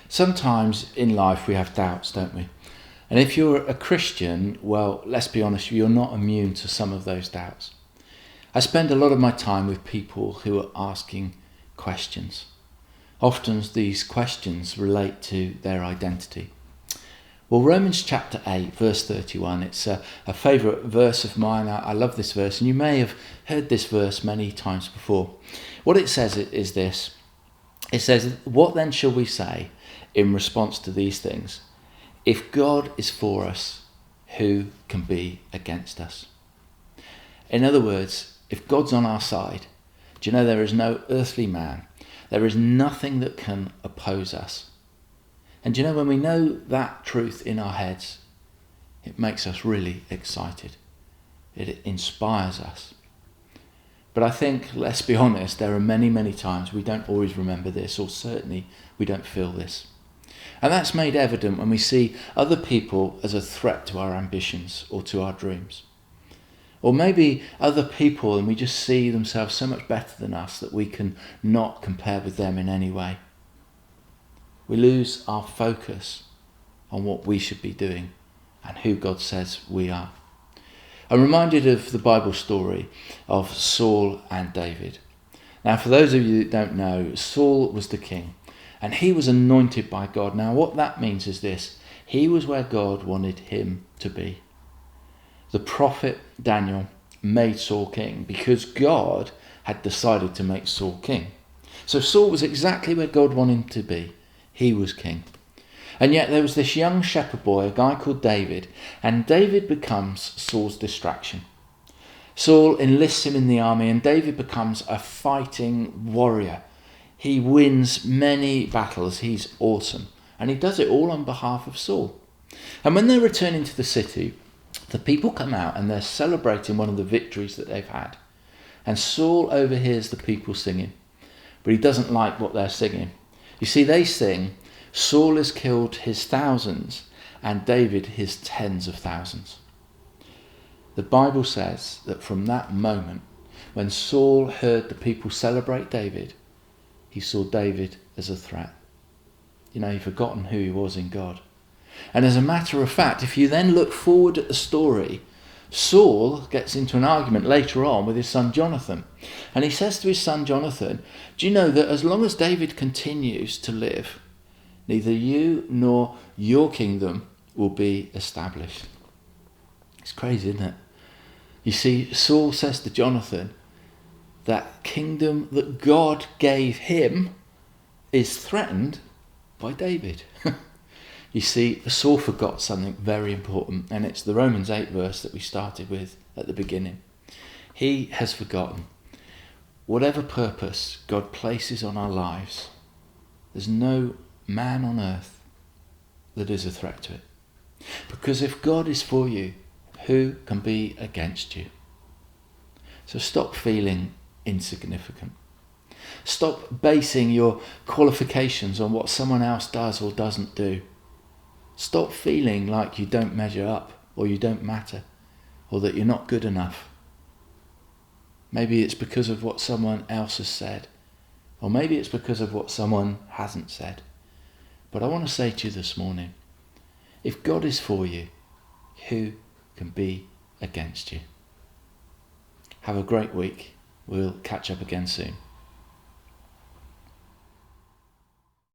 Sometimes in life we have doubts, don't we? And if you're a Christian, well, let's be honest, you're not immune to some of those doubts. I spend a lot of my time with people who are asking questions. Often these questions relate to their identity. Well, Romans chapter 8, verse 31, it's a favourite verse of mine. I love this verse, and you may have heard this verse many times before. What it says is this. It says, "What then shall we say in response to these things? If God is for us, who can be against us?" In other words, if God's on our side, do you know there is no earthly man, there is nothing that can oppose us. And do you know, when we know that truth in our heads, it makes us really excited. It inspires us. But I think, let's be honest, there are many, many times we don't always remember this, or certainly we don't feel this. And that's made evident when we see other people as a threat to our ambitions or to our dreams. Or maybe other people, and we just see themselves so much better than us that we can not compare with them in any way. We lose our focus on what we should be doing and who God says we are. I'm reminded of the Bible story of Saul and David. Now, for those of you that don't know, Saul was the king and he was anointed by God. Now, what that means is this: he was where God wanted him to be. The prophet Daniel made Saul king because God had decided to make Saul king. So Saul was exactly where God wanted him to be. He was king. And yet there was this young shepherd boy, a guy called David, and David becomes Saul's distraction. Saul enlists him in the army, and David becomes a fighting warrior. He wins many battles. He's awesome. And he does it all on behalf of Saul. And when they're returning to the city, the people come out and they're celebrating one of the victories that they've had. And Saul overhears the people singing, but he doesn't like what they're singing. You see, they sing, "Saul has killed his thousands and David his tens of thousands." The Bible says that from that moment, when Saul heard the people celebrate David, he saw David as a threat. You know, he'd forgotten who he was in God. And as a matter of fact, if you then look forward at the story, Saul gets into an argument later on with his son Jonathan. And he says to his son Jonathan, "Do you know that as long as David continues to live, neither you nor your kingdom will be established?" It's crazy, isn't it? You see, Saul says to Jonathan, that kingdom that God gave him is threatened by David. You see, Saul forgot something very important, and it's the Romans 8 verse that we started with at the beginning. He has forgotten whatever purpose God places on our lives, there's no man on earth that is a threat to it. Because if God is for you, who can be against you? So stop feeling insignificant. Stop basing your qualifications on what someone else does or doesn't do. Stop feeling like you don't measure up, or you don't matter, or that you're not good enough. Maybe it's because of what someone else has said, or maybe it's because of what someone hasn't said. But I want to say to you this morning, if God is for you, who can be against you? Have a great week. We'll catch up again soon.